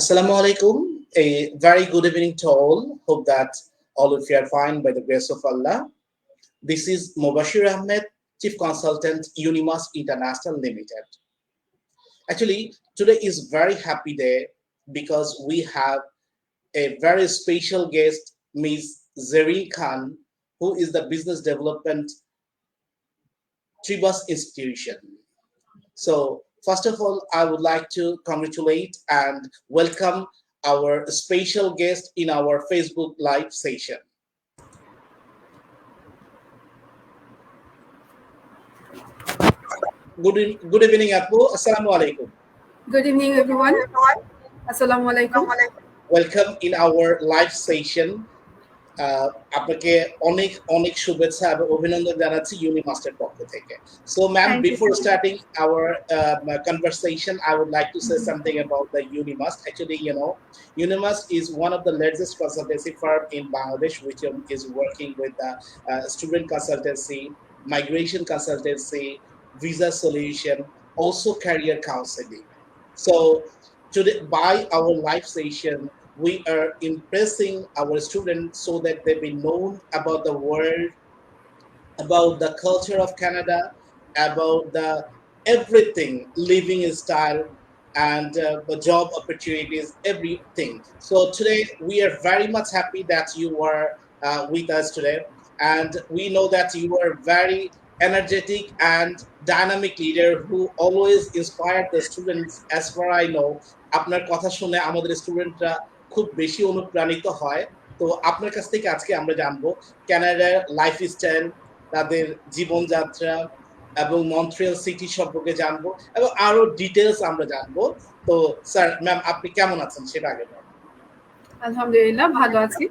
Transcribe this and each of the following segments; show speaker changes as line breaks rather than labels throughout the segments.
Assalamu alaikum. A very good evening to all. Hope that all of you are fine by the grace of Allah. This is Mobashir Ahmed, Chief Consultant, Unimas International Limited. Actually, today is very happy day because we have a very special guest, Ms. Zareen Khan, who is the Business Development Tribus Institution. So, first of all, I would like to congratulate and welcome our special guest in our Facebook Live session. Good evening, Apu. Assalamu alaikum.
Good evening, everyone. Assalamu alaikum.
Welcome in our live session. আপনাকে অনেক অনেক শুভেচ্ছা এবং অভিনন্দন জানাচ্ছি ইউনিমাস্টের পক্ষ থেকে so ma'am before starting our conversation I would like to say something about the Unimast. Actually, Unimast is one of the largest consultancy firm in Bangladesh which is working with the student consultancy, migration consultancy, visa solution, also career counseling. So today by our live session we are impressing our students so that they be known about the world, about the culture of Canada, about the everything, living style, and the job opportunities, everything. So today we are very much happy that you are with us today, and we know that you are very energetic and dynamic leader who always inspired the students. As far I know, আপনার কথা শুনে আমাদের স্টুডেন্টরা খুব বেশি অনুপ্রাণিত হয়। তো আপনার কাছ থেকে আজকে আমরা জানবো কানাডার লাইফস্টাইল, তাদের জীবনযাত্রা এবং মন্ট্রিয়াল সিটি সম্পর্কে জানবো এবং আরো ডিটেইলস আমরা জানবো। তো স্যার ম্যাম আপনি কেমন আছেন সেটা আগে বলুন।
আলহামদুলিল্লাহ ভালো আছি।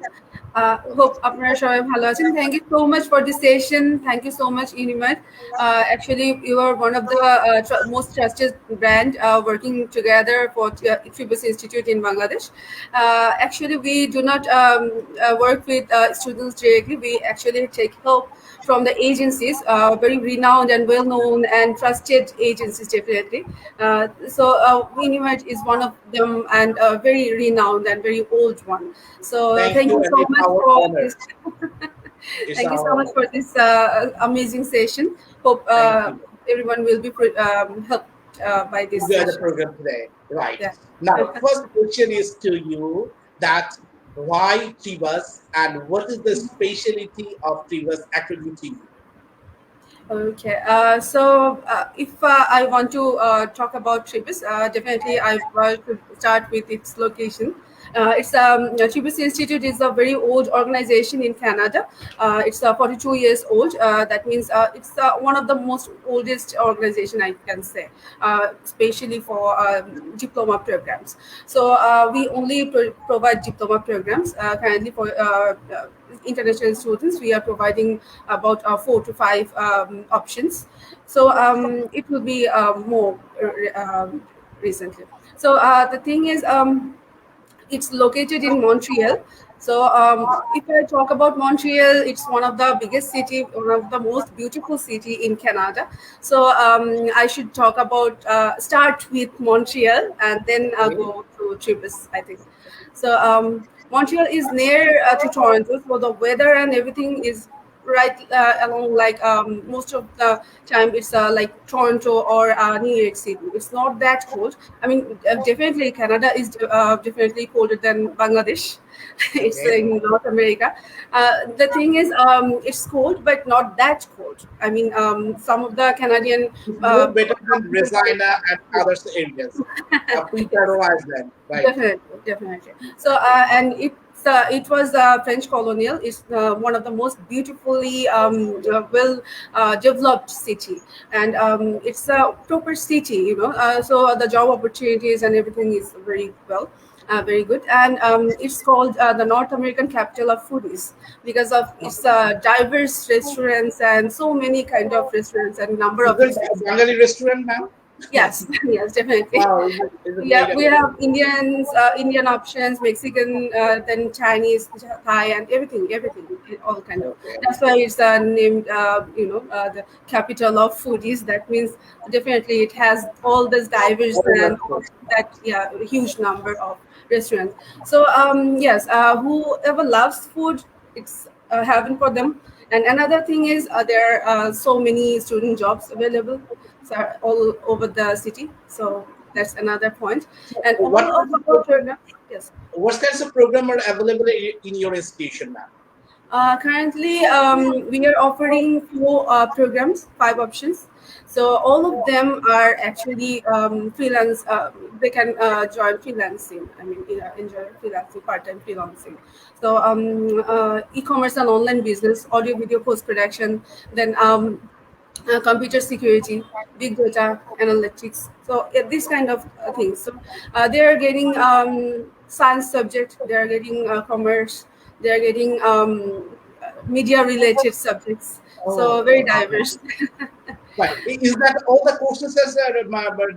Hope আপনারা সবাই ভালো আছেন. Thank you so much for this session. Thank you so much, Unimat. Actually, you are one of the most trusted brand working together for Tribus Institute in Bangladesh. Actually, we do not work with students directly. We actually take help from the agencies, very renowned and well-known and trusted agencies, definitely. So Unimat is one of them and a very renowned and very old one. So thank you so much for this. Thank you so much for this amazing session. Hope everyone will be helped by this
program today. Right. Yeah. Now, first question is to you that why Tribus and what is the specialty of Tribus according to you?
Okay, so if I want to talk about Tribus, definitely I want to start with its location. It's Tribus Institute is a very old organization in Canada. It's 42 years old. That means it's one of the most oldest organization I can say, especially for diploma programs. So we only provide diploma programs currently for international students. We are providing about 4 to 5 options. So it will be more recently. So the thing is, it's located in Montreal. So if I talk about Montreal, it's one of the biggest city, one of the most beautiful city in Canada. So I should talk about, start with Montreal and then go to Tribus, I think. So Montreal is near to Toronto, so the weather and everything is right along, like most of the time it's like Toronto or New York City. It's not that cold. I mean, definitely Canada is definitely colder than Bangladesh. It's in North America. The thing is, it's cold, but not that cold. I mean, some of the Canadian
better than Regina and other areas. Right?
Definitely. So and it was French colonial. It's one of the most beautifully well developed city, and it's a proper city, so the job opportunities and everything is very good, and it's called the North American capital of foodies because of its diverse restaurants and so many kind of restaurants and number of
Bengali restaurant, ma'am.
Yes, yes, definitely.
Wow, it's a
Yeah,
great
we have
opportunity.
Indian options, Mexican, then Chinese, Thai, and everything, all kind of.
Okay.
That's why it's named, the capital of foodies. That means definitely it has all this diverse
All
and
that stuff.
that, yeah, huge number of restaurants. So yes, whoever loves food, it's heaven for them. And another thing is there are so many student jobs available, so all over the city. So that's another point.
So
And all
what
of
kinds of
our programs, yes.
what kinds of program are available in your institution, ma'am?
Currently, we are offering four programs, five options. So all of them are actually freelance. They can join freelancing. I mean, enjoy freelancing, part-time freelancing. So e-commerce and online business, audio, video, post production, then computer security, big data analytics. So these kind of things. So they are getting science subject. They are getting commerce. They are getting media related subjects. So
Oh,
very diverse.
right. Is that all the courses has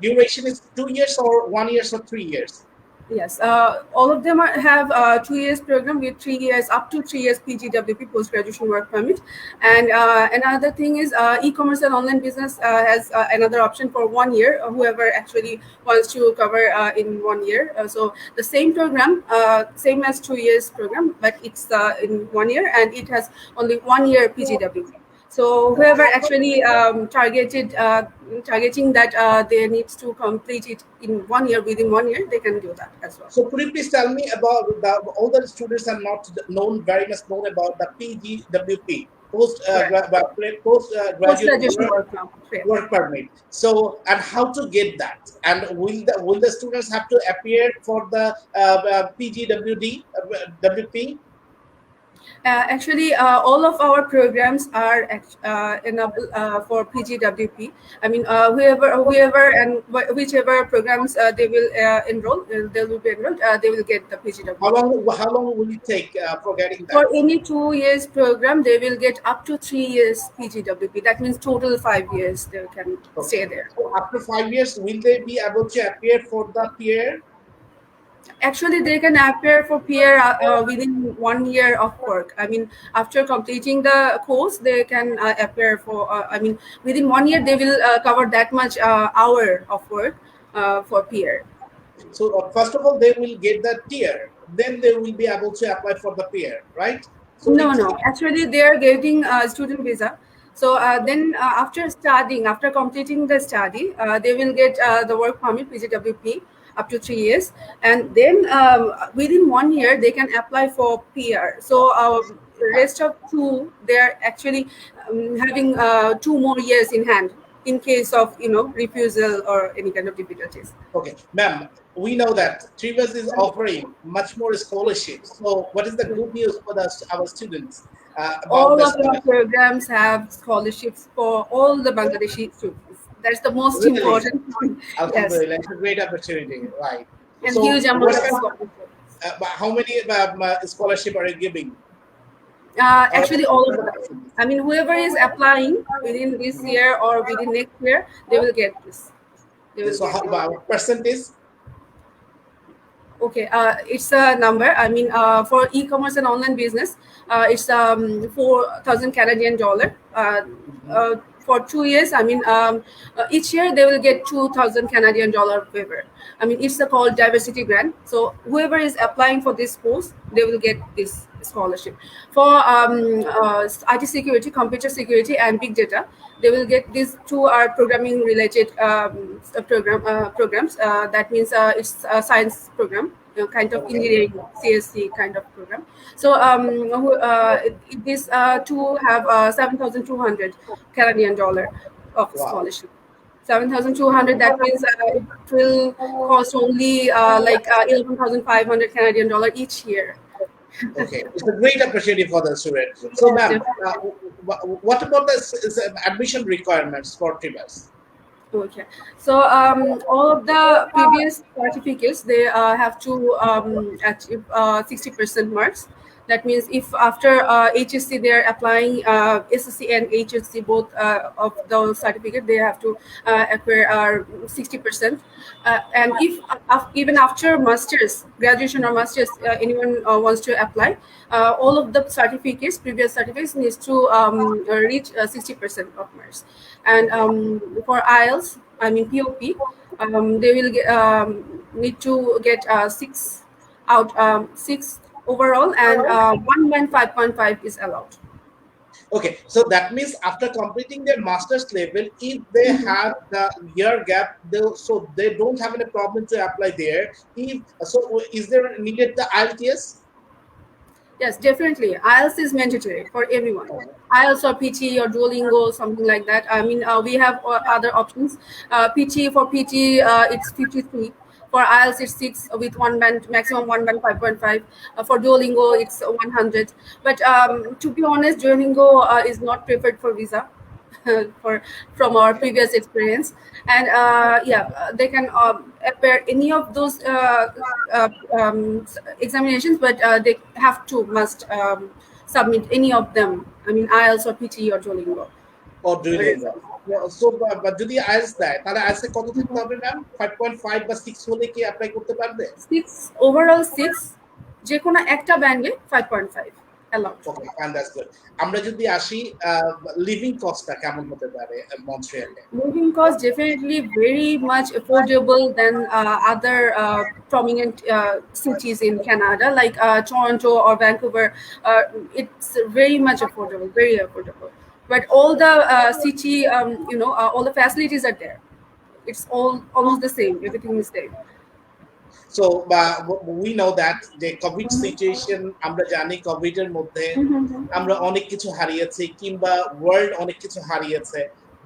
duration is 2 years or 1 year or 3 years?
Yes, all of them have 2 years program with 3 years, up to 3 years PGWP, post graduation work permit. And another thing is e-commerce and online business has another option for 1 year. Whoever actually wants to cover in 1 year. So the same program, same as 2 years program, but it's in 1 year, and it has only 1 year PGWP. So whoever actually targeting that they needs to complete it in 1 year, within 1 year, they can do that as well.
So could you please tell me about all the students are not known very much known about the PGWP
Right.
post
Post
graduate
graduation work now. Right.
work permit. So and how to get that? And will the students have to appear for the PGWD WP?
Actually, all of our programs are enable for PGWP. I mean, whoever and whichever programs they will enroll, they will be enrolled. They will get the PGWP.
How long will it take for getting that?
For any 2 years program, they will get up to 3 years PGWP. That means total 5 years they can
Okay.
stay there.
So after 5 years, will they be able to appear for the peer?
Actually, they can appear for peer within 1 year of work. I mean, after completing the course, they can appear for. I mean, within 1 year, they will cover that much hour of work for peer.
So first of all, they will get the tier. Then they will be able to apply for the peer, right? So
No,
it's
no. Actually, they are getting student visa. So then, after completing the study, they will get the work permit PGWP up to 3 years, and then within 1 year they can apply for PR. So rest of two, they are actually having 2 more years in hand in case of refusal or any kind of difficulties.
okay, ma'am. We know that Trivers is offering much more scholarships. So what is the good news for our students about
All
the
of our
scholarship?
programs have scholarships for all the Bangladeshi students. That's the most
Really,
important point. Yes,
Alhamdulillah, it's a great opportunity, right?
and huge
So
amount
what
of
kind
scholarships.
how many scholarship are you giving? Or
Actually, all of them. I mean, whoever is applying within this year or within next year, they will get this. They will
so
get
how
it.
about percentage?
Okay, it's a number. I mean, for e-commerce and online business, it's 4,000 Canadian dollar. For 2 years, I mean, each year they will get 2,000 Canadian dollar waiver. I mean, it's a called diversity grant. So whoever is applying for this course, they will get this scholarship. For IT security, computer security, and big data, they will get these two are programming related programs. That means it's a science program, kind of
Okay.
engineering CSC kind of program. So these two have 7,200 Canadian dollar of
Wow.
scholarship. 7,200. That means it will cost only 11,500 Canadian dollar each year.
Okay, it's a great opportunity for the student. So,
Yes,
ma'am,
definitely.
what about the admission requirements for Trivers?
Okay. So all of the previous certificates, they have to achieve 60% marks. That means if after HSC they are applying SSC and HSC both of those certificate, they have to acquire 60%. And if even after masters, graduation or masters, anyone wants to apply, all of the certificates, previous certificates, needs to reach 60% of marks. And for IELTS, I mean POP, they will need to get 6 overall, and one band 5.5 is allowed.
Okay, so that means after completing their master's level, if they have the year gap, so they don't have any problem to apply there. If so, is there needed the IELTS?
Yes, definitely. IELTS is mandatory for everyone. IELTS or PT or Duolingo, something like that. I mean, we have other options. PT, for PT, it's 53. For IELTS, it's 6 with one band, maximum one band 5.5. For Duolingo, it's 100. But to be honest, Duolingo is not preferred for visa. From our previous experience, and they can appear any of those examinations, but they have to must submit any of them. I mean IELTS or PT or Duolingo.
Or Duolingo. So but যদি IELTS দেয় তাহলে IELTS এ কত থাকতে হবে ma'am? 5.5 বা 6 হলে কি apply করতে পারবে?
6 overall 6, যে কোনো একটা ব্যান্ডে 5.5 allowed.
Okay, and that's good. আমরা যদি আসি লিভিং কস্টটা কেমন হতে পারে মন্ট্রিয়ালে?
Living cost definitely very much affordable than other prominent cities in Canada, like Toronto or Vancouver. It's very much affordable, very affordable. But all the city, all the facilities are there. It's almost the same. Everything is there.
So we know that the COVID situation, আমরা জানি Covid এর মধ্যে আমরা অনেক কিছু হারিয়েছি কিংবা world অনেক কিছু হারিয়েছে,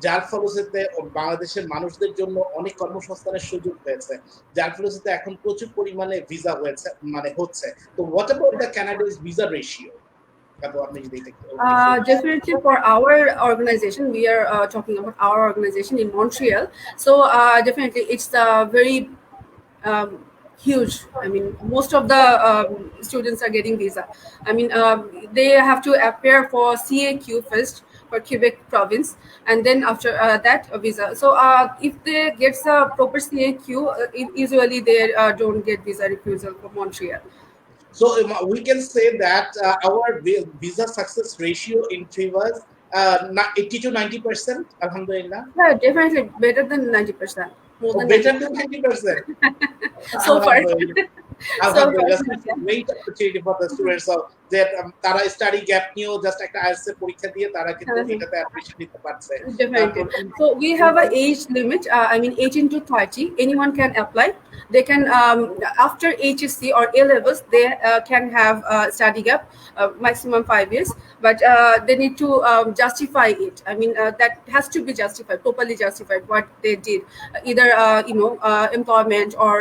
যার ফলশ্রুতিতে বাংলাদেশের মানুষদের জন্য অনেক কর্মসংস্থানের সুযোগ হয়েছে, যার ফলশ্রুতিতে এখন প্রচুর পরিমাণে ভিসা হচ্ছে। তো what about the Canada's visa ratio?
Definitely for our organization, we are talking about our organization in Montreal. So definitely it's very huge. I mean, most of the students are getting visa. I mean, they have to appear for CAQ first for Quebec province, and then after that a visa. So if they get a proper CAQ, usually they don't get visa refusal for Montreal.
So we can say that our visa success ratio in Trivas 80 to 90%, alhamdulillah.
Yeah, definitely better than 90%.
Better than 90%.
So far.
Alhamdulillah, it's a great opportunity for the students. So that তারা study gap নিয়েও just একটা IELTS এর পরীক্ষা দিয়ে তারা কিন্তু এটাতে admission নিতে পারছে।
Definitely. So we have an age limit. I mean, 18 to 30. Anyone can apply. They can after HSC or A levels, they can have study gap, maximum 5 years. But they need to justify it. I mean, that has to be justified, properly justified what they did, either employment or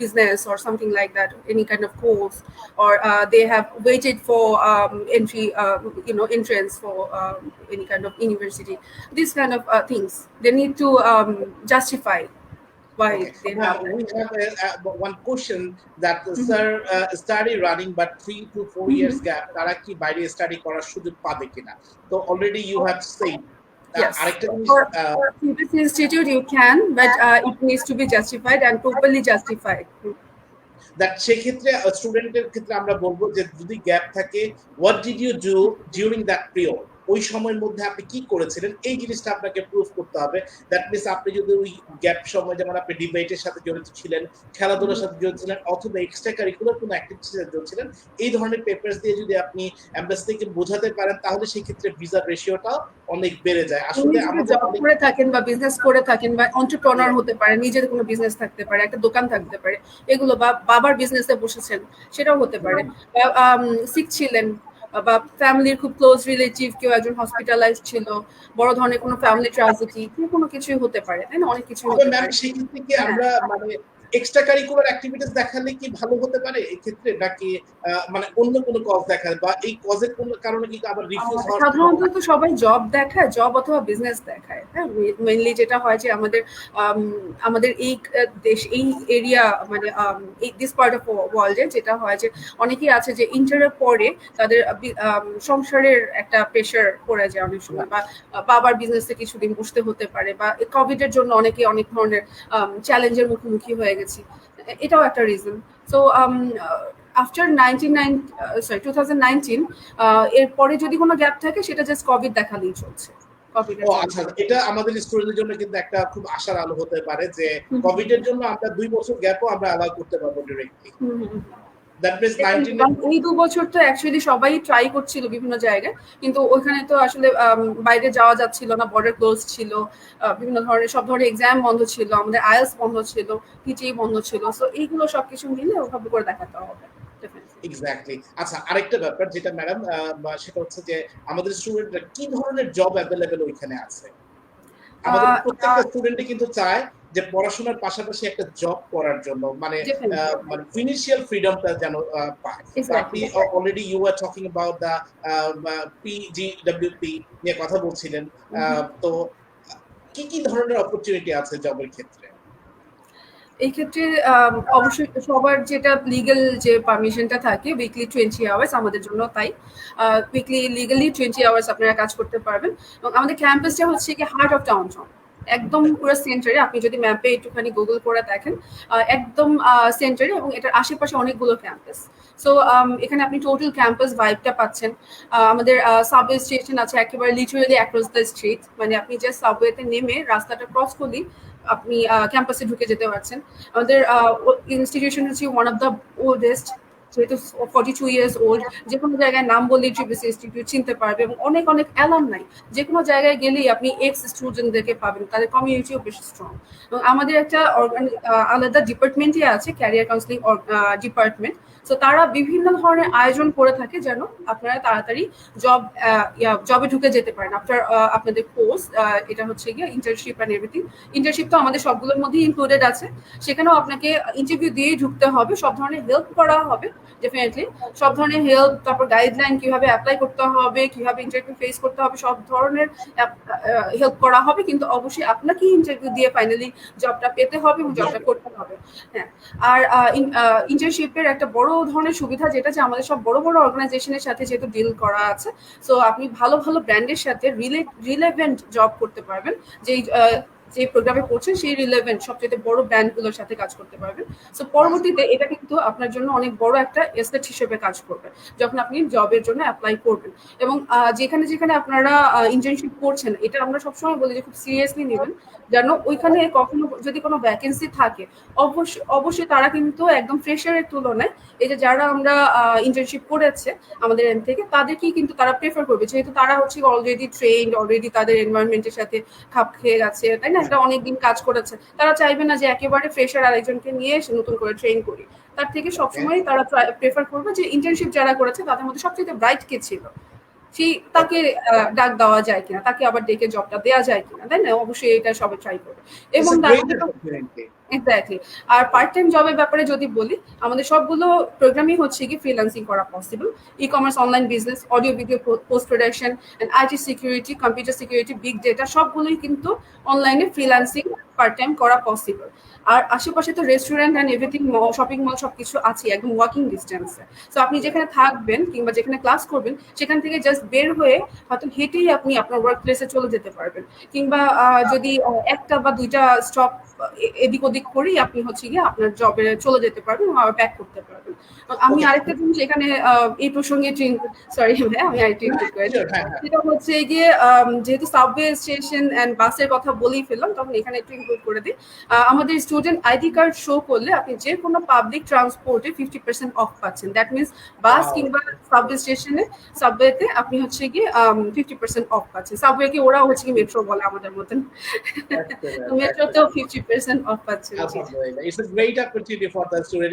business or something like that, any kind of course, or they have waited for entrance for any kind of university. These kind of things they need to justify why they have.
We have one question that sir study running but 3 to 4 years gap, তারা কি বাইরে study করার সুযোগ পাবে কিনা? তো already you have said
Yes. For previous institute you can, but it needs to be justified and properly justified.
That সেক্ষেত্রে স্টুডেন্টের ক্ষেত্রে আমরা বলবো যে যদি গ্যাপ থাকে, what did you do during that period? ওই সময়ের মধ্যে আপনি কি করেছিলেন এই জিনিসটা আপনাকে প্রুফ করতে হবে। দ্যাট মিনস আপনি যদি ওই গ্যাপ সময় যেমন আপনি ডিবেটের সাথে জড়িত ছিলেন, খেলাধুলার সাথে জড়িত ছিলেন, অথবা এক্সট্রা কারিকুলার কোনো অ্যাক্টিভিটির সাথে জড়িত ছিলেন, এই ধরনের পেপারস দিয়ে যদি আপনি এমবাসি থেকে বোঝাতে পারেন তাহলে সেই ক্ষেত্রে ভিসার রেশিওটা অনেক বেড়ে যায়। আসলে
আমাদের জব করে থাকেন বা বিজনেস করে থাকেন বা এন্টারপ্রেনার হতে পারে, নিজের কোনো বিজনেস থাকতে পারে, একটা দোকান থাকতে পারে, এগুলো বা বাবার বিজনেসে বসেছেন সেটাও হতে পারে, বা সিক ছিলেন বা ফ্যামিলির খুব ক্লোজ রিলেটিভ কেউ একজন হসপিটালাইজ ছিল, বড় ধরনের কোনো ফ্যামিলি ট্র্যাজেডি, কোনো কিছুই হতে পারে, তাই না? অনেক কিছু হতে পারে।
ম্যাম সেক্ষেত্রে কি আমরা মানে এক্সট্রা কারিকুলার অ্যাক্টিভিটিস দেখালে কি ভালো হতে পারে এই ক্ষেত্রে, নাকি মানে অন্য কোনো কজ দেখায়, বা এই কজের কোনো কারণে কি আবার রিফিউজ হওয়ার
সাধারণত তো সবাই জব দেখায়, জব অথবা বিজনেস দেখায়। হ্যাঁ, মেইনলি যেটা হয় যে আমাদের এই দেশ, এই এরিয়া, মানে এই দিস পার্ট অফ ওয়ার্ল্ডে যেটা হয় যে অনেকেই আছে যে ইন্টারের পরে তাদের সংসারের একটা প্রেশার পড়ে যায় অনেক সময়, বা বাবার বিজনেসে কিছুদিন বসতে হতে পারে, বা কোভিড এর জন্য অনেকে অনেক ধরনের চ্যালেঞ্জের মুখোমুখি হয়ে গেছি, এটাও একটা রিজন। সো আফটার 2019 এরপরে যদি কোনো গ্যাপ থাকে সেটা জাস্ট কোভিড দেখালেই চলছে। কোভিডের
ও
জন্য।
আচ্ছা, এটা আমাদের স্টুডেন্টদের জন্য কিন্তু একটা খুব আশার আলো হতে পারে যে কোভিড এর জন্য আমরা 2 বছর গ্যাপও আমরা অ্যালাউ করতে পারবো ডিরেক্টলি। দ্যাট মিন্স 19
এই 2 বছর তো অ্যাকচুয়ালি সবাই ট্রাই করছিল বিভিন্ন জায়গায়, কিন্তু ওইখানে তো আসলে বাইরে যাওয়া যাচ্ছিল না, বর্ডার ক্লোজ ছিল, বিভিন্ন ধরনের সব ধরনের এক্সাম বন্ধ ছিল, আমাদের আইএলটিএস বন্ধ ছিল, পিটিই বন্ধ ছিল। সো এইগুলো সবকিছু মিলে ওভাবে করে দেখাতে হবে।
এক্স্যাক্টলি। আচ্ছা, আরেকটা ব্যাপার যেটা ম্যাডাম, সেটা হচ্ছে যে আমাদের স্টুডেন্টরা কি ধরনের জব অ্যাভেলেবল ওইখানে আছে? আমাদের প্রত্যেকটা স্টুডেন্টই কিন্তু চায় যে পড়াশোনার পাশাপাশি একটা জব করার জন্য, মানে মানে ফিনান্সিয়াল ফ্রিডমটা যেন পায়। আপনি already you are talking about the PGWP নিয়ে কথা বলছিলেন, তো কি কি ধরনের অপরচুনিটি আছে জবের ক্ষেত্রে?
এই ক্ষেত্রে অবশ্যই সবার যেটা লিগ্যাল যে পারমিশনটা থাকে উইকলি 20 আওয়ার্স, আমাদের জন্য তাই উইকলি লিগালি 20 আওয়ার্স আপনারা কাজ করতে পারবেন। এবং আমাদের ক্যাম্পাসটা হচ্ছে কি হার্ট অফ ডাউনটাউন, একদম পুরো সেন্টারে। আপনি যদি ম্যাপে একটুখানি গুগল করে দেখেন, একদম সেন্টারে, এবং এটার আশেপাশে অনেকগুলো ক্যাম্পাস। সো এখানে আপনি টোটাল ক্যাম্পাস ভাইবটা পাচ্ছেন। আমাদের সাবওয়ে স্টেশন আছে একেবারে লিটারালি অ্যাক্রস দ্য স্ট্রিট, মানে আপনি জাস্ট সাবওয়েতে নেমে রাস্তাটা ক্রস করলেই আপনি ক্যাম্পাসে ঢুকে যেতে পারছেন। আমাদের ইনস্টিটিউশন হচ্ছে ওয়ান অফ দ্য ওল্ডেস্ট, যেহেতু 42 ইয়ার্স ওল্ড। যে কোনো জায়গায় নাম বললেই ট্রিবিসি ইনস্টিটিউট চিনতে পারবে, এবং অনেক অনেক অ্যালামনাই। যে কোনো জায়গায় গেলেই আপনি এক্স স্টুডেন্টদেরকে পাবেন, তাদের কমিউনিটিও বেশি স্ট্রং। এবং আমাদের একটা আলাদা ডিপার্টমেন্টই আছে, ক্যারিয়ার কাউন্সিলিং ডিপার্টমেন্ট। সো তারা বিভিন্ন ধরনের আয়োজন করে থাকে যেন আপনারা তাড়াতাড়ি জবে ঢুকে যেতে পারেন আফটার আপনাদের কোর্স। এটা হচ্ছে গিয়ে ইন্টার্নশিপ অ্যান্ড এভরিথিং। ইন্টার্নশিপ তো আমাদের সবগুলোর মধ্যেই ইনক্লুডেড আছে, সেখানেও আপনাকে ইন্টারভিউ দিয়েই ঢুকতে হবে। সব ধরনের হেল্প করা হবে ডেফিনেটলি, সব ধরনের হেল্প, তারপর গাইডলাইন কিভাবে অ্যাপ্লাই করতে হবে, কিভাবে ইন্টারভিউ ফেস করতে হবে, সব ধরনের হেল্প করা হবে। কিন্তু অবশ্যই আপনাকে ইন্টারভিউ দিয়ে ফাইনালি জবটা পেতে হবে এবং জবটা করতে হবে। হ্যাঁ, আর ইন্টার্নশিপের একটা বড় ধরনের সুবিধা যেটা, যে আমাদের সব বড় বড় অর্গানাইজেশনের সাথে যেহেতু ডিল করা আছে, সো আপনি ভালো ভালো ব্র্যান্ডের সাথে রিলেভেন্ট জব করতে পারবেন। যে প্রোগ্রামে পড়ছেন সেই রিলেভেন্ট সবচেয়ে বড় ব্র্যান্ডগুলোর সাথে কাজ করতে পারবেন। সো পরবর্তীতে এটা কিন্তু আপনার জন্য অনেক বড় একটা এসেট হিসেবে কাজ করবে যখন আপনি জবের জন্য অ্যাপ্লাই করবেন। এবং যেখানে যেখানে আপনারা ইন্টার্নশিপ করছেন, এটা আমরা সবসময় বলি যে খুব সিরিয়াসলি নেবেন, যেন ওইখানে কখনো যদি কোনো ভ্যাকেন্সি থাকে, অবশ্যই তারা কিন্তু একদম ফ্রেশারের তুলনায় এই যে যারা আমরা ইন্টার্নশিপ করেছে আমাদের এন্ড থেকে, তাদেরকেই কিন্তু তারা প্রেফার করবে, যেহেতু তারা হচ্ছে অলরেডি ট্রেন্ড, অলরেডি তাদের এনভায়রনমেন্টের সাথে খাপ খেয়ে গেছে, তাই না? একটা অনেকদিন কাজ করেছে, তারা চাইবে না যে একেবারে ফ্রেশার আরেকজনকে নিয়ে এসে নতুন করে ট্রেন করি। তার থেকে সবসময় তারা প্রেফার করবে যে ইন্টার্নশিপ যারা করেছে তাদের মধ্যে সবচেয়ে ব্রাইট কে ছিল, সেই তাকে ডাক দেওয়া যায় কিনা, তাকে আবার ডেকে জবটা দেওয়া যায় কিনা, তাই না? অবশ্যই এটা সবাই ট্রাই করবে। এবং এক্স্যাক্টলি। আর পার্ট টাইম জবের ব্যাপারে যদি বলি, আমাদের সবগুলো প্রোগ্রামই হচ্ছে কি ফ্রিল্যান্সিং করা possible. E commerce, online business, audio video post production, IT security, computer security, big data, সবগুলোই কিন্তু অনলাইনে ফ্রিল্যান্সিং পার্ট টাইম করা পসিবল। আর আশেপাশে তো restaurant and everything, shopping mall সবকিছু আছে একদম ওয়াকিং ডিস্টেন্সে। সো আপনি যেখানে থাকবেন কিংবা যেখানে ক্লাস করবেন সেখান থেকে জাস্ট বের হয়ে হয়তো হেঁটেই আপনি আপনার ওয়ার্ক প্লেসে চলে যেতে পারবেন, কিংবা যদি একটা বা দুইটা স্টপ এদিক ওদিক করেই আপনি হচ্ছে গিয়ে আপনার জবে চলে যেতে পারবেন এবং আবার ব্যাক করতে পারবেন। আমি আরেকটা জিনিস এখানে এই প্রসঙ্গে সরি ভাই, আমি আরেকটু ইনক্লুড করি, সেটা হচ্ছে গিয়ে যেহেতু সাবওয়ে স্টেশন অ্যান্ড বাসের কথা বলেই ফেললাম, তখন এখানে একটু ইনক্লুড করে দিই। আমাদের স্টুডেন্ট আইডি কার্ড শো করলে আপনি যে কোনো পাবলিক ট্রান্সপোর্টে 50% অফ পাচ্ছেন। দ্যাট মিনস বাস কিংবা সাবওয়ে স্টেশনে, সাবওয়েতে আপনি হচ্ছে গিয়ে 50% অফ পাচ্ছেন। সাবওয়েকে ওরা হচ্ছে কি মেট্রো বলে আমাদের মতন, মেট্রোতেও 50% 100% off পাচ্ছেন।
আলহামদুলিল্লাহ, it's a great opportunity for the student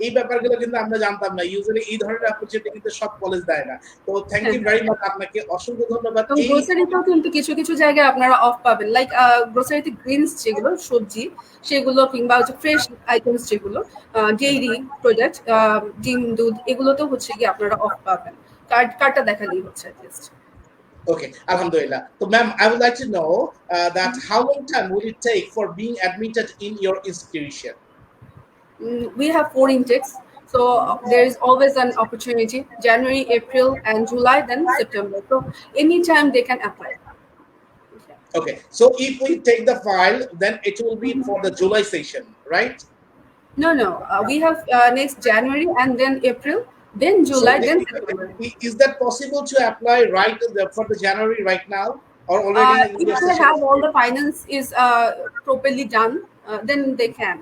এই ব্যাপারগুলো কিন্তু আমরা জানতাম না। ইউজুয়ালি এই ধরনের অপরচুনিটি কিন্তু সব কলেজ দেয় না। তো থ্যাংক ইউ ভেরি মাচ, আপনাকে অসংখ্য ধন্যবাদ।
তো গ্রোসারিতেও কিন্তু কিছু কিছু জায়গায় আপনারা অফ পাবেন, লাইক গ্রোসারিতে গ্রিনস যেগুলো সবজি সেগুলো, কিংবা হচ্ছে ফ্রেশ আইটেমস যেগুলো, ডেইরি প্রোডাক্ট, ডিম দুধ, এগুলোতেও হচ্ছে কি আপনারা অফ পাবেন। কার্ডটা দেখালেই হচ্ছে just.
Okay, Alhamdulillah. So, ma'am, I would like to know that how long time will it take for being admitted in your institution?
We have 4 intakes, so there is always an opportunity: January, April, and July, then September. So anytime they can apply.
Okay, so if we take the file, then it will be for the July session, right?
No, we have next January and then April, then July, then September.
Is that possible to apply right for the January right now, or already?
If they have all the finance is properly done, then they can.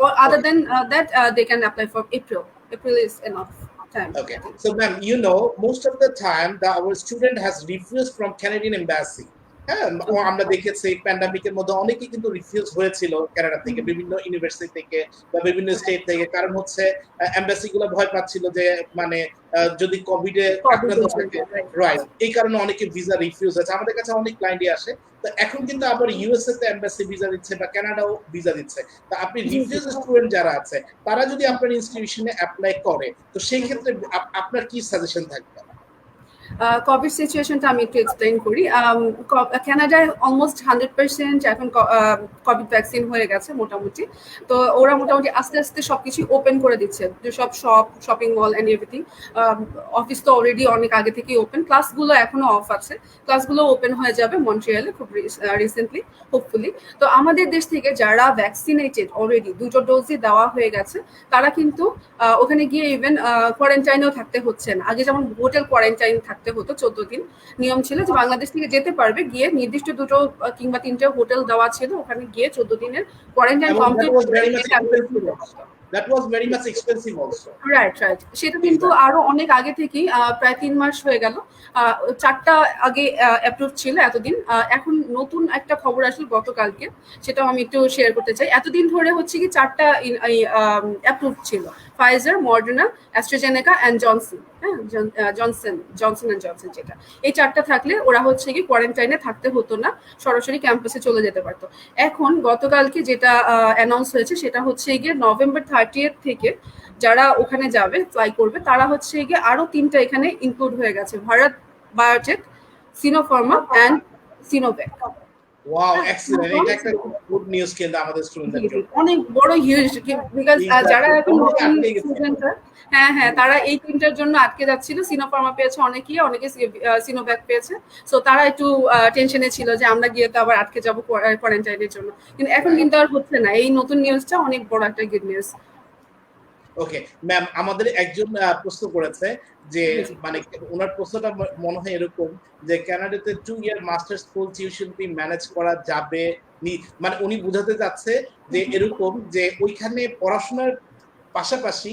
Or other than that, they can apply for April. April is enough time.
Okay, so ma'am, you know, most of the time our student has refused from Canadian embassy. হ্যাঁ, আমরা দেখেছি প্যান্ডামিকের মধ্যে অনেকেই কিন্তু refuse হয়েছিল Canada থেকে, বিভিন্ন university থেকে বা বিভিন্ন স্টেট থেকে। কারণ হচ্ছে এমবাসি গুলো ভয় পাচ্ছিল যে মানে যদি কোভিডে আক্রান্ত থাকে, রাইট, এই কারণে অনেকে ভিসা রিফিউজ হয়েছে। আমাদের কাছে অনেক ক্লায়েন্টই আসে। তো এখন কিন্তু আবার ইউএসএ তে এমবাসি ভিসা দিচ্ছে বা কানাডাও ভিসা দিচ্ছে। তো আপনি রিফিউজ স্টুডেন্ট যারা আছে তারা যদি আপনার ইনস্টিটিউশনে অ্যাপ্লাই করে, তো সেই ক্ষেত্রে আপনার কি সাজেশন থাকবে?
কোভিড সিচুয়েশনটা আমি একটু এক্সপ্লেইন করি। কানাডায় অলমোস্ট 100% এখন কোভিড ভ্যাকসিন হয়ে গেছে মোটামুটি। তো ওরা মোটামুটি আস্তে আস্তে সবকিছু ওপেন করে দিচ্ছে, যে সব shopping mall and everything. Office তো অলরেডি অনেক আগে থেকেই ওপেন, ক্লাসগুলো এখনো অফ আছে, ক্লাসগুলো ওপেন হয়ে যাবে মন্ট্রিয়ালে খুব রিসেন্টলি, হোপফুলি। তো আমাদের দেশ থেকে যারা ভ্যাকসিনেটেড অলরেডি, 2টো ডোজই দেওয়া হয়ে গেছে, তারা কিন্তু ওখানে গিয়ে ইভেন কোয়ারেন্টাইনেও থাকতে হচ্ছে না। আগে যেমন হোটেল কোয়ারেন্টাইন থাকতে হতো 14 দিন, নিয়ম ছিল যে বাংলাদেশ থেকে যেতে পারবে, গিয়ে নির্দিষ্ট 2টো কিংবা 3টে হোটেল দেওয়া ছিল, ওখানে গিয়ে 14 দিনের quarantine complete.
That was very much expensive also.
Right. সেটা কিন্তু আরো অনেক আগে থেকেই, প্রায় 3 মাস হয়ে গেল। 4টা আগে অ্যাপ্রুভ ছিল এতদিন। এখন নতুন একটা খবর আসলে গতকালকে, সেটাও আমি একটু শেয়ার করতে চাই। এতদিন ধরে হচ্ছে কি 4টা অ্যাপ্রুভ ছিল: Pfizer, Moderna, AstraZeneca and Johnson. হ্যাঁ, জনসন অ্যান্ড জনসন, যেটা এই 4টা থাকলে ওরা হচ্ছে কি কোয়ারেন্টাইনে থাকতে হতো না, সরাসরি ক্যাম্পাসে চলে যেতে পারতো। এখন গতকালকে যেটা অ্যানাউন্স হয়েছে সেটা হচ্ছে গিয়ে নভেম্বর 30 থেকে যারা ওখানে যাবে, ফ্লাই করবে, তারা হচ্ছে গিয়ে আরো 3টা এখানে ইনক্লুড হয়ে গেছে: Bharat biotech, Sinopharm and Sinovac.
Wow, excellent, এটা একটা গুড নিউজ কিন্তু আমাদের স্টুডেন্টদের জন্য
অনেক বড় হিউজ, বিকজ যারা এখন স্টুডেন্টরা, হ্যাঁ, তারা এই 3টার জন্য আটকে যাচ্ছিল। সিনোফার্মা পেয়েছে অনেকে সিনোভ্যাক পেয়েছে। সো তারা একটু টেনশনে ছিল যে আমরা গিয়ে তো আবার আটকে যাবো কোয়ারেন্টাইনের জন্য, কিন্তু এখন কিন্তু আর হচ্ছে না। এই নতুন নিউজটা অনেক বড় একটা গুড নিউজ।
ওকে ম্যাম, আমাদের একজন প্রশ্ন করেছে যে মানে ওনার প্রশ্নটা মনে হয় এরকম যে কানাডাতে 2 ইয়ার মাস্টার্স ফুল টিউশন ফি ম্যানেজ করা যাবে নি, মানে উনি বোঝাতে চাচ্ছে যে এরকম যে ওইখানে পড়াশোনার পাশাপাশি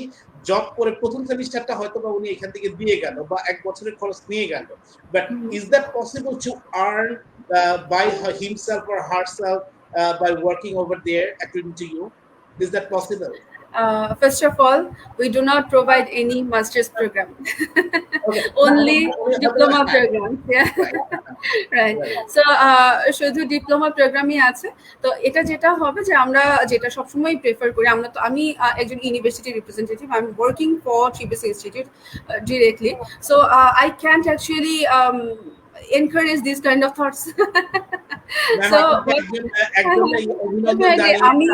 জব করে প্রথম সেমিস্টারটা হয়তো বা উনি এখান থেকে দিয়ে গেল বা 1 বছরের খরচ নিয়ে গেল, but is that possible to earn by himself or herself by working over there according to you? Is that possible?
First of all, we do not provide any master's program.
Okay.
Only diploma programs. Yeah. Right. So শুধু diploma প্রোগ্রামই আছে। তো এটা যেটা হবে যে আমরা যেটা সবসময় প্রেফার করি, আমি একজন university representative, I am working for TBS institute directly, so I can't actually encourage these kind of thoughts. So আমি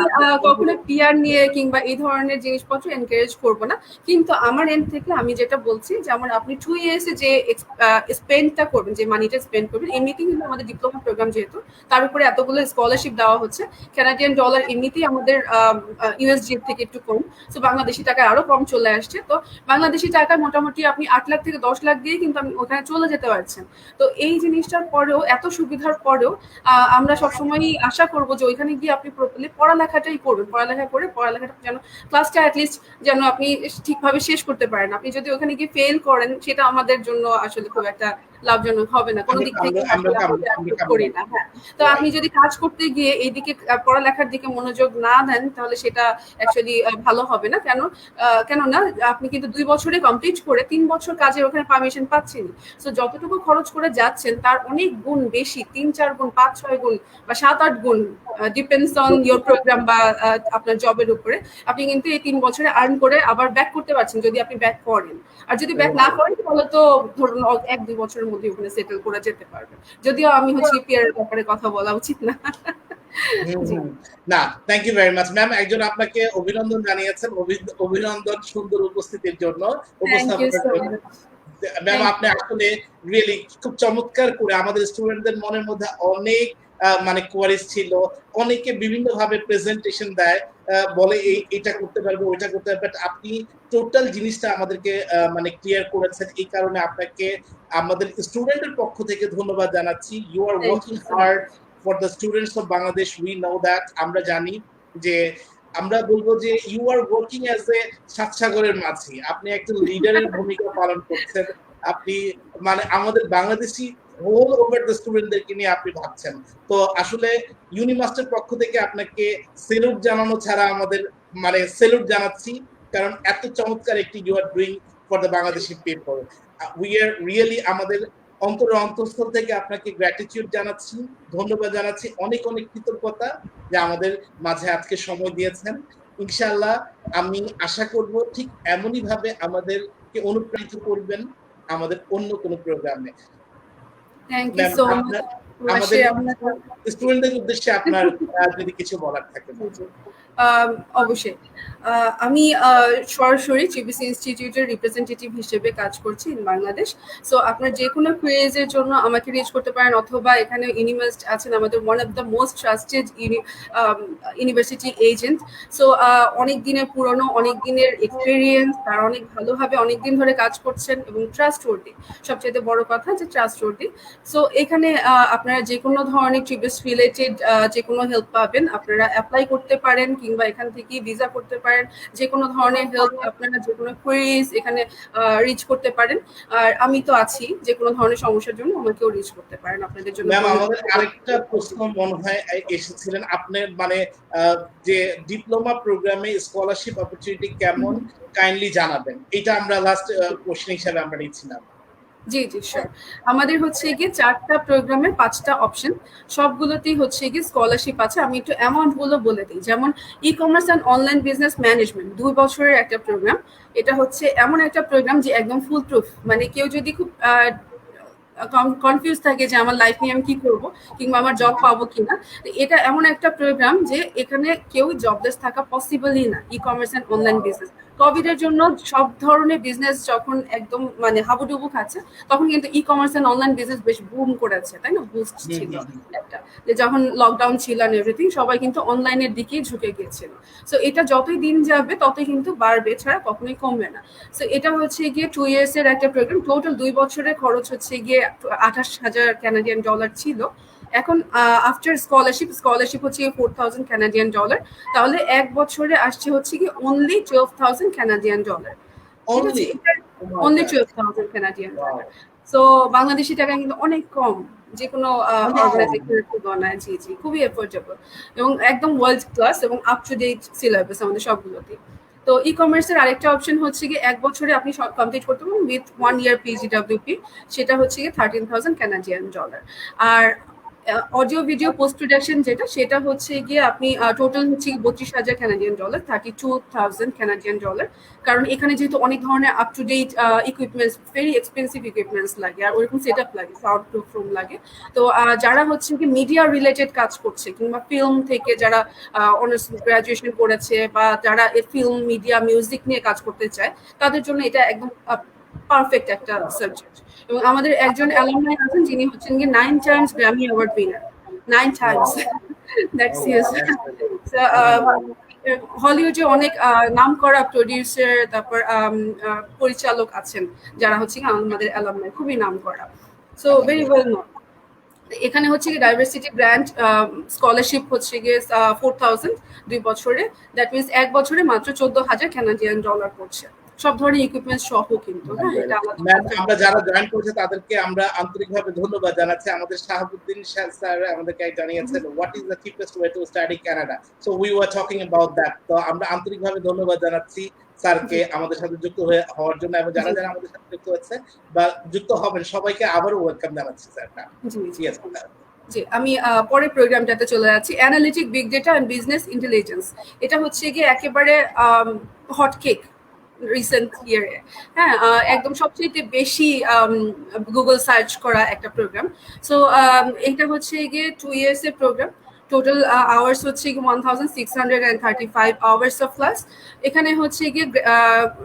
কখনো পিআর নিয়ে কিংবা এই ধরনের জিনিসপত্র এনকারেজ করব না, কিন্তু আমার এন্ড থেকে আমি যেটা বলছি, যেমন আপনি 2 ইয়ার্সে যে স্পেন্ডটা করবেন, যে মানিটা স্পেন্ড করবেন, এমনিতেই কিন্তু আমাদের ডিপ্লোমা প্রোগ্রাম যেহেতু, তার উপরে এতগুলো স্কলারশিপ দেওয়া হচ্ছে, কানাডিয়ান ডলার এমনিতেই আমাদের ইউএসডি থেকে একটু কম, সো বাংলাদেশি টাকায় আরো কম চলে আসছে। তো বাংলাদেশি টাকা মোটামুটি আপনি 8 লাখ থেকে 10 লাখ দিয়ে কিন্তু আপনি ওখানে চলে যেতে পারছেন। তো এই জিনিসটার পরেও, এত সুবিধার পরেও, আমরা সবসময়ই আশা করবো যে ওইখানে গিয়ে আপনি প্রপারলি পড়ালেখাটাই করবেন, পড়ালেখাটা যেন ক্লাসটা অ্যাটলিস্ট যেন আপনি ঠিকভাবে শেষ করতে পারেন। আপনি যদি ওখানে গিয়ে ফেল করেন, সেটা আমাদের জন্য আসলে খুব একটা লাভজনক হবে না কোনো দিক থেকে করি না। হ্যাঁ, তো আপনি যদি কাজ করতে গিয়ে এইদিকে পড়ালেখার দিকে মনোযোগ না দেন তাহলে সেটা অ্যাকচুয়ালি ভালো হবে না। কেননা আপনি কিন্তু 2 বছরে কমপ্লিট করে 3 বছর কাজের ওখানে পারমিশন পাচ্ছেন। সো যতটুকু খরচ করে যাচ্ছেন তার অনেক গুণ বেশি, 3-4 গুণ, 5-6 গুণ বা 7-8 গুণ, ডিপেন্ডস অন ইয়োর প্রোগ্রাম বা আপনার জবের উপরে আপনি কিন্তু এই 3 বছরে আর্ন করে আবার ব্যাক করতে পারছেন যদি আপনি ব্যাক করেন। আর যদি ব্যাক না করেন তাহলে তো ধরুন 1-2 বছরের মধ্যে ওখানে সেটেল করে যেতে পারবেন। যদিও আমি হচ্ছে পিয়ার এর ব্যাপারে কথা বলা উচিত না।
না, thank you very much ma'am. একজন আপনাকে অভিনন্দন জানিয়েছেন, অভিনন্দন সুন্দর উপস্থিতির জন্য, উপস্থাপনের জন্য। ম্যাম আপনি আসলে রিয়েলি খুব চমৎকার করে আমাদের স্টুডেন্টদের মনের মধ্যে অনেক মানে কোয়ারিজ ছিল, অনেকে বিভিন্ন ভাবে প্রেজেন্টেশন দেয়, বলে এটা করতে পারবে ওইটা করতে পারবে, বাট আপনি টোটাল জিনিসটা আমাদেরকে মানে ক্লিয়ার করেছেন। এই কারণে আপনাকে আমাদের স্টুডেন্টের পক্ষ থেকে ধন্যবাদ জানাচ্ছি। You are working hard for the students of Bangladesh, we know that. আমরা জানি যে আমরা বলবো যে you are working as a সাতসাগরের মাঝি, আপনি একজন লিডারের ভূমিকা পালন করছেন। আপনি মানে আমাদের বাংলাদেশি হোল ওভার দ্য স্টুডেন্টদেরকে নিয়ে আপনি ভাবছেন। তো আসলে ইউনিমাস্টার পক্ষ থেকে আপনাকে সেলুট জানানো ছাড়া আমাদের মানে সেলুট জানাচ্ছি, কারণ এত চমৎকার একটি you are doing for the Bangladeshi people. We are really আমাদের অন্তঃস্থল থেকে আপনাকে গ্র্যাটিটিউড জানাচ্ছি, ধন্যবাদ জানাচ্ছি, অনেক অনেক কৃতজ্ঞতা যে আমাদের মাঝে আজকে সময় দিয়েছেন। ইনশাআল্লাহ আমি আশা করব ঠিক এমনই ভাবে আমাদেরকে অনুপ্রাণিত করবেন আমাদের অন্য কোনো প্রোগ্রামে।
Thank you so much.
আমাদের স্টুডেন্টদের উদ্দেশ্যে আপনার যদি কিছু বলার থাকে।
অবশ্যই আমি সরাসরি চিবিসি ইনস্টিটিউটের রিপ্রেজেন্টেটিভ হিসেবে কাজ করছি ইন বাংলাদেশ। সো আপনার যে কোনো কোয়েরিজের জন্য আমাকে রিচ করতে পারেন, অথবা এখানে ইউনিভার্সিটি আছেন আমাদের one of the most trusted university agent. So অনেক দিনের পুরনো, অনেক দিনের এক্সপিরিয়েন্স, তারা অনেক ভালোভাবে অনেক দিন ধরে কাজ করছেন এবং ট্রাস্টওয়ার্দি, সবচেয়ে বড় কথা যে ট্রাস্টওয়ার্দি। সো এখানে আপনারা যে কোনো ধরনের চিবিএস রিলেটেড যে কোনো হেল্প পাবেন, আপনারা অ্যাপ্লাই করতে পারেন কিংবা এখান থেকে ভিসা করতে পারেন। যে কোনো ধরনের হেল্প, আপনারা যে কোনো কোয়েরিজ এখানে রিচ করতে পারেন। আর আমি তো আছি, যে কোনো ধরনের সমস্যার জন্য আমাকেও রিচ করতে পারেন আপনাদের জন্য।
ম্যাম আমাদের আরেকটা প্রশ্ন মনে হয় এসেছিলেন, আপনার মানে যে ডিপ্লোমা প্রোগ্রামে স্কলারশিপ অপরচুনিটি কেমন, কাইন্ডলি জানাবেন। এটা আমরা লাস্ট কোশ্চেন হিসেবে আমরা নিচ্ছিলাম।
জি জি শিওর। আমাদের হচ্ছে গিয়ে 4টা প্রোগ্রামের 5টা অপশন, সবগুলোতেই হচ্ছে গিয়ে স্কলারশিপ আছে। আমি একটু অ্যামাউন্ট গুলো বলে দিই। যেমন e commerce and online business management 2 বছরের একটা প্রোগ্রাম। এটা হচ্ছে এমন একটা প্রোগ্রাম যে একদম ফুল প্রুফ, মানে কেউ যদি খুব কনফিউজ থাকে যে আমার লাইফ নিয়ে আমি কি করব কিংবা আমার জব পাবো কিনা, এটা এমন একটা প্রোগ্রাম যে এখানে কেউ জবলেস থাকা পসিবলই না। E commerce and online business Covid এর জন্য সব ধরনের বিজনেস যখন একদম মানে হাবুডুবু খাচ্ছে, তখন কিন্তু e commerce and online business বেশ বুম করেছে, তাই না? বুস্ট ছিল একটা, যে যখন লকডাউন ছিল এন্ড এভরিথিং, সবাই কিন্তু অনলাইনের দিকেই ঝুঁকে গিয়েছিল। সো এটা যতই দিন যাবে ততই কিন্তু বাড়বে, ছাড়া কখনোই কমবে না। সো এটা হচ্ছে গিয়ে 2 ইয়ার্স এর একটা প্রোগ্রাম। টোটাল 2 বছরের খরচ হচ্ছে গিয়ে 28,000 কানাডিয়ান ডলার ছিল। এখন আফটার স্কলারশিপ হচ্ছে 4,000 কানাডিয়ান ডলার, তাহলে এক বছরে আসছে হচ্ছে কি only 12,000 Canadian dollar. Only 12,000 Canadian dollar. So Bangladeshi টাকা কিন্তু অনেক কম যে কোনো অর্গানাইজেশনের তুলনায়। জি জি, খুবই এফোর্ডেবল এবং একদম ওয়ার্ল্ড ক্লাস এবং আপ টু ডেট সিলেবাস আমাদের সবগুলোতে। তো ই কমার্সের আরেকটা অপশন হচ্ছে কি 1 বছরে আপনি কমপ্লিট করতে পারবেন উইথ 1 ইয়ার পিজিডব্লিউপি, সেটা হচ্ছে কি 13,000 কানাডিয়ান ডলার। আর অডিও ভিডিও পোস্ট প্রোডাকশন সেটা হচ্ছে গিয়ে আপনি টোটাল হচ্ছে 32,000 কানাডিয়ান ডলার, 32,000 কানাডিয়ান ডলার। কারণ এখানে যেহেতু অনেক ধরনের up to date equipments, very expensive equipments লাগে, আর ওরকম সেট আপ লাগে, সাউন্ড প্রুফ রুম লাগে। তো যারা হচ্ছে কি মিডিয়া রিলেটেড কাজ করছে কিংবা ফিল্ম থেকে যারা অনার্স গ্রাজুয়েশন করেছে বা যারা ফিল্ম মিডিয়া মিউজিক নিয়ে কাজ করতে চায়, তাদের জন্য এটা একদম পারফেক্ট একটা সাবজেক্ট। এবং আমাদের একজন অ্যালামনাই আছেন যিনি হচ্ছেন কি 9 times Grammy award winner, 9 times. That's yes. হলিউডে অনেক নাম করা প্রোডিউসার, তারপর পরিচালক আছেন যারা হচ্ছে আমাদের অ্যালামনাই, খুবই নাম করা। So very well known. এখানে হচ্ছে কি ডাইভার্সিটি গ্র্যান্ট স্কলারশিপ হচ্ছে গিয়ে 4,000 2 বছরে। দ্যাট মিনস 1 বছরে মাত্র 14,000 কানাডিয়ান ডলার পড়ছে। সব ধরনের ইকুইপমেন্ট সহ কিন্তু হ্যাঁ এটা আলাদা
ম্যাম আমরা যারা জয়েন করেছে তাদেরকে আমরা আন্তরিকভাবে ধন্যবাদ জানাচ্ছি আমাদের শাহাবুদ্দিন স্যার আমাদেরকে জানিয়েছেন what is the cheapest way to study Canada so we were talking about that তো আমরা আন্তরিকভাবে ধন্যবাদ জানাচ্ছি স্যারকে আমাদের সাথে যুক্ত হওয়ার জন্য এবং যারা যারা আমাদের সাথে যুক্ত হচ্ছে বা যুক্ত হবেন সবাইকে আবারও ওয়েলকাম জানাচ্ছি স্যার
জি আমি পরের প্রোগ্রামটাতে চলে যাচ্ছি analytic big data and business intelligence এটা হচ্ছে গিয়ে একেবারে হট কেক রিসেন্ট ইয়ারে হ্যাঁ একদম সবচেয়ে বেশি গুগল সার্চ করা একটা প্রোগ্রাম সো এটা হচ্ছে গিয়ে 2 years এর প্রোগ্রাম টোটাল আওয়ার্স হচ্ছে গিয়ে 1635 আওয়ার্স অফ ক্লাস এখানে হচ্ছে গিয়ে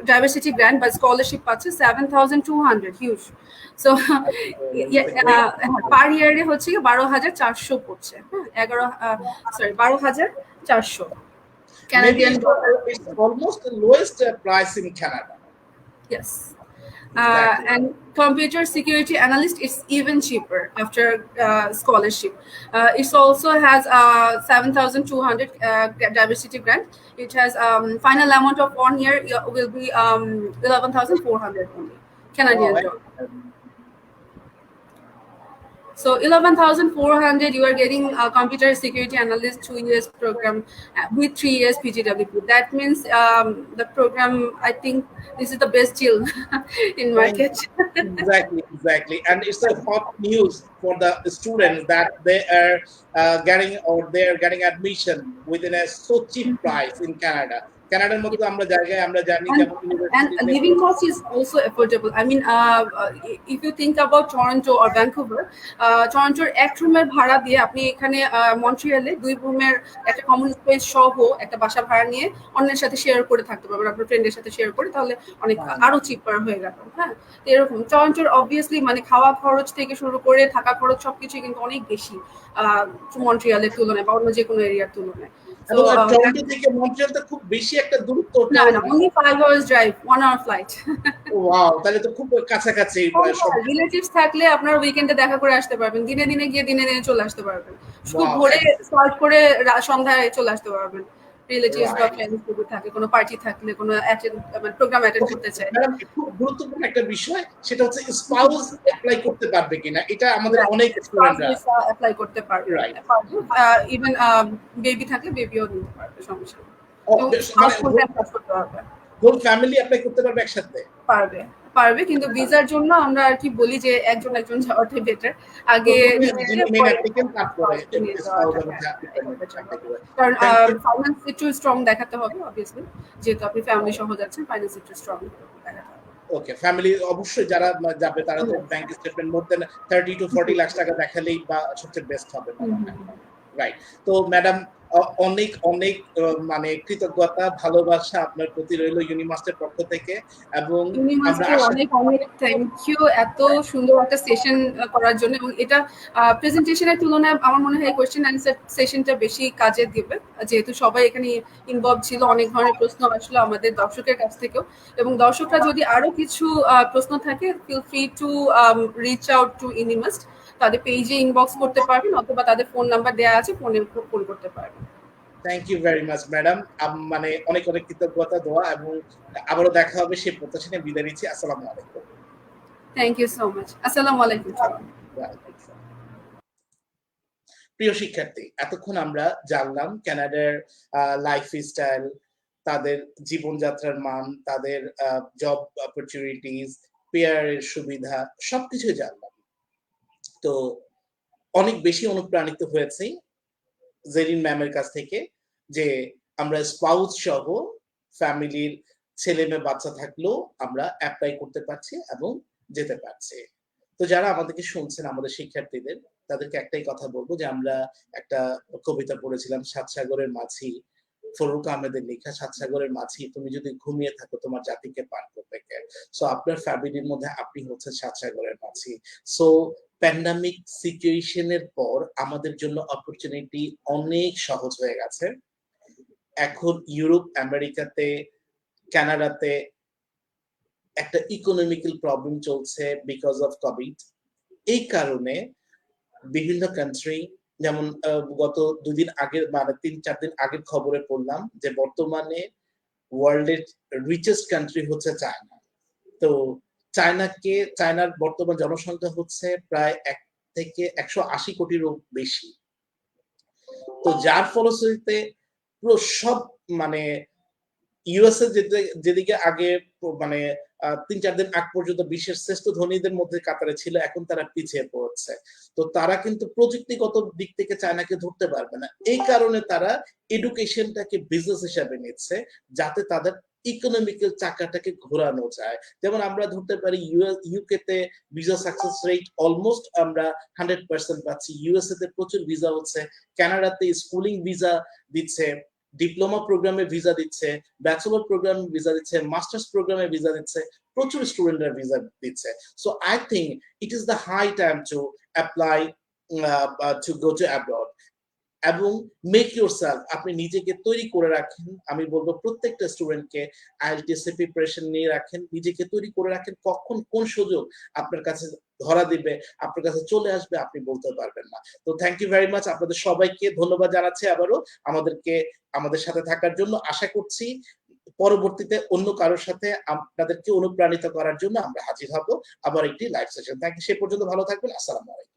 ডাইভার্সিটি গ্র্যান্ট বা স্কলারশিপ পাচ্ছে 7200 হিউজ সো পার ইয়ারে হচ্ছে গিয়ে 12,400 পড়ছে হ্যাঁ 12,400 Canadian dollar.
It's almost the lowest price in Canada.
Yes. And computer security analyst is even cheaper after scholarship. It also has 7,200 diversity grant. It has final amount of 1 year will be 11,400 only Canadian dollar. So 11,400 you are getting a computer security analyst 2 years program with 3 years PGWP. That means the program, I think this is the best deal in market.
Exactly. And it's a hot news for the students that they are getting admission within a so cheap price in Canada. Canada's মধ্যে আমরা জায়গায় আমরা জানি যেমন
and living cost is also affordable. I mean if you think about Toronto or Vancouver, Toronto এক রুমের ভাড়া দিয়ে আপনি এখানে মন্ট্রিয়ালে 2 রুমের একটা কমন স্পেস সহ একটা বাসা ভাড়া নিয়ে অন্যের সাথে শেয়ার করে থাকতে পারবেন আপনার ফ্রেন্ডের সাথে শেয়ার করে তাহলে অনেক আরো চিপার হয়ে গেল হ্যাঁ এরকম টরন্টোর অবভিয়াসলি মানে খাওয়া খরচ থেকে শুরু করে থাকা খরচ সবকিছুই কিন্তু অনেক বেশি মন্ট্রিয়ালের তুলনায় বা অন্য যে কোনো এরিয়ার তুলনায়
টরন্টো থেকে মন্ট্রিয়াল তো খুব বেশি একটা দূরত্ব
না only 5 hours drive 1 hour flight
wow তাহলে তো খুব কাছাকাছি
রিলেটিভস থাকলে আপনার উইকেন্ডে দেখা করে আসতে পারবেন দিনে দিনে গিয়ে দিনে দিনে চলে আসতে পারবেন শুধু ভোরে স্টার্ট করে সন্ধ্যায় চলে আসতে পারবেন রিলেটিভস বা ফ্রেন্ডস যদি থাকে কোনো পার্টি থাকলে কোনো প্রোগ্রাম অ্যাটেন্ড করতে চায়
ম্যাডাম খুব গুরুত্বপূর্ণ একটা বিষয় সেটা হচ্ছে স্পাউস অ্যাপ্লাই করতে পারবে কিনা এটা আমাদের অনেক স্টুডেন্টরা
অ্যাপ্লাই করতে পারবে ইভেন বেবি থাকলে বেবিও নিতে পারবে সমস্যা
হোল ফ্যামিলি অ্যাপ্লাই করতে পারবে একসাথে
পারবে কিন্তু ভিসার জন্য আমরা আর কি বলি যে একজন যাওয়াটাই বেটার আগে কারণ ফাইন্যান্স একটু স্ট্রং দেখাতে হবে অবভিয়াসলি যেহেতু আপনি ফ্যামিলি সহ যাচ্ছেন ফাইন্যান্স একটু স্ট্রং দেখাতে হবে
ওকে ফ্যামিলি অবশ্যই যারা যাবে তারা তো bank statement more than 30 to 40 lakh টাকা দেখালেই বা সবচেয়ে বেস্ট হবে রাইট তো ম্যাডাম অনেক অনেক মানে কৃতজ্ঞতা ভালোবাসা আপনার প্রতি রইল ইউনিমাস্টার পক্ষ থেকে এবং
অনেক অনেক থ্যাংক ইউ এত সুন্দর একটা সেশন করার জন্য এবং এটা প্রেজেন্টেশনের তুলনায় আমার মনে হয় এই কোশ্চেন অ্যান্সার সেশনটা বেশি কাজে দিবে যেহেতু সবাই এখানে ইনভলভ ছিল অনেক ধরনের প্রশ্ন আসলো আমাদের দর্শকের কাছ থেকেও এবং দর্শকরা যদি আরো কিছু প্রশ্ন থাকে feel free to reach out to ইউনিমাস্ট তাদের পেজে ইনবক্স করতে পারবেন অথবা তাদের ফোন নাম্বার দেওয়া আছে ফোনে ফোন করতে পারবেন
thank you very much madam মানে অনেক অনেক কৃতজ্ঞতা দোয়া এবং আবারও দেখা হবে সেই প্রত্যাশা নিয়ে বিদায় নিচ্ছি আসসালামু আলাইকুম
থ্যাংক ইউ সো মাচ আসসালামু আলাইকুম
প্রিয় শিক্ষার্থী এতক্ষণ আমরা জানলাম কানাডার লাইফস্টাইল তাদের জীবনযাত্রার মান তাদের জব অপরচুনিটিস পেয়ারের সুবিধা সবকিছু জানলাম তো অনেক বেশি অনুপ্রাণিত হয়েছে জেরিন ম্যামের কাছ থেকে যে আমরা স্পাউস সহ ফ্যামিলির ছেলে মেয়ে বাচ্চা থাকলেও আমরা অ্যাপ্লাই করতে পারছি এবং যেতে পারছি তো যারা আমাদেরকে শুনছেন আমাদের শিক্ষার্থীদের তাদেরকে একটাই কথা বলবো যে আমরা একটা কবিতা পড়েছিলাম সাত সাগরের মাঝি ফরুক আহমেদের লেখা সাত সাগরের মাঝি তুমি যদি ঘুমিয়ে থাকো তোমার জাতিকে পার করতে কে সো আপনার ফ্যামিলির মধ্যে আপনি হচ্ছেন সাত সাগরের মাঝি সো প্যান্ডামিক সিচুয়েশনের পর আমাদের জন্য অপরচুনিটি অনেক সহজ হয়ে গেছে এখন ইউরোপ আমেরিকাতে কানাডাতে একটা ইকোনমিক্যাল প্রবলেম চলছে বিকজ অফ কোভিড এই কারণে বিভিন্ন কান্ট্রি যেমন গত 2 দিন আগে মানে 3-4 দিন আগের খবরে পড়লাম যে বর্তমানে ওয়ার্ল্ডের রিচেস্ট কান্ট্রি হচ্ছে চায়না। তো চায়নার বর্তমান জনসংখ্যা হচ্ছে প্রায় 1 থেকে 180 কোটিরও বেশি। তো যার ফলশ্রুতিতে পুরো সব মানে ইউএসএ যেদিকে আগে মানে ৩-৪ দিন আগ পর্যন্ত বিশ্বের শ্রেষ্ঠ ধনীদের মধ্যে কাতারে ছিল, এখন তারা পিছিয়ে পড়ছে। তো তারা কিন্তু প্রযুক্তিগত দিক থেকে চায়নাকে ধরতে পারবে না। এই কারণে তারা এডুকেশনটাকে বিজনেস হিসাবে নিচ্ছে, যাতে তাদের ইকোনমিক্যাল চাকাটাকে ঘোরানো যায়। যেমন আমরা ধরতে পারি ইউকে তে ভিসা সাকসেস রেট অলমোস্ট আমরা 100% পাচ্ছি। ইউএসএ তে প্রচুর ভিসা হচ্ছে, কানাডাতে স্কুলিং ভিসা দিচ্ছে, ডিপ্লোমা প্রোগ্রামে ভিসা দিচ্ছে, ব্যাচেলর প্রোগ্রামে ভিসা দিচ্ছে, মাস্টার্স প্রোগ্রামে ভিসা দিচ্ছে, প্রচুর স্টুডেন্টরা ভিসা দিচ্ছে। So I think it is the high time to apply to go to abroad এবং মেক ইউরসেলফ, আপনি নিজেকে তৈরি করে রাখেন। আমি বলবো প্রত্যেকটা স্টুডেন্টকে আইএলটিএস এর প্রিপারেশন নিয়ে রাখেন, নিজেকে তৈরি করে রাখেন। কখন কোন সুযোগ আপনার কাছে ধরা দিবে, আপনার কাছে চলে আসবে, আপনি বলতে পারবেন না। তো থ্যাংক ইউ ভেরি মাচ, আপনাদের সবাইকে ধন্যবাদ জানাচ্ছি আবারও আমাদের সাথে থাকার জন্য। আশা করছি পরবর্তীতে অন্য কারোর সাথে আপনাদেরকে অনুপ্রাণিত করার জন্য আমরা হাজির হব আবার একটি লাইভ সেশন। থ্যাংক ইউ, সে পর্যন্ত ভালো থাকবেন। আসসালামু আলাইকুম।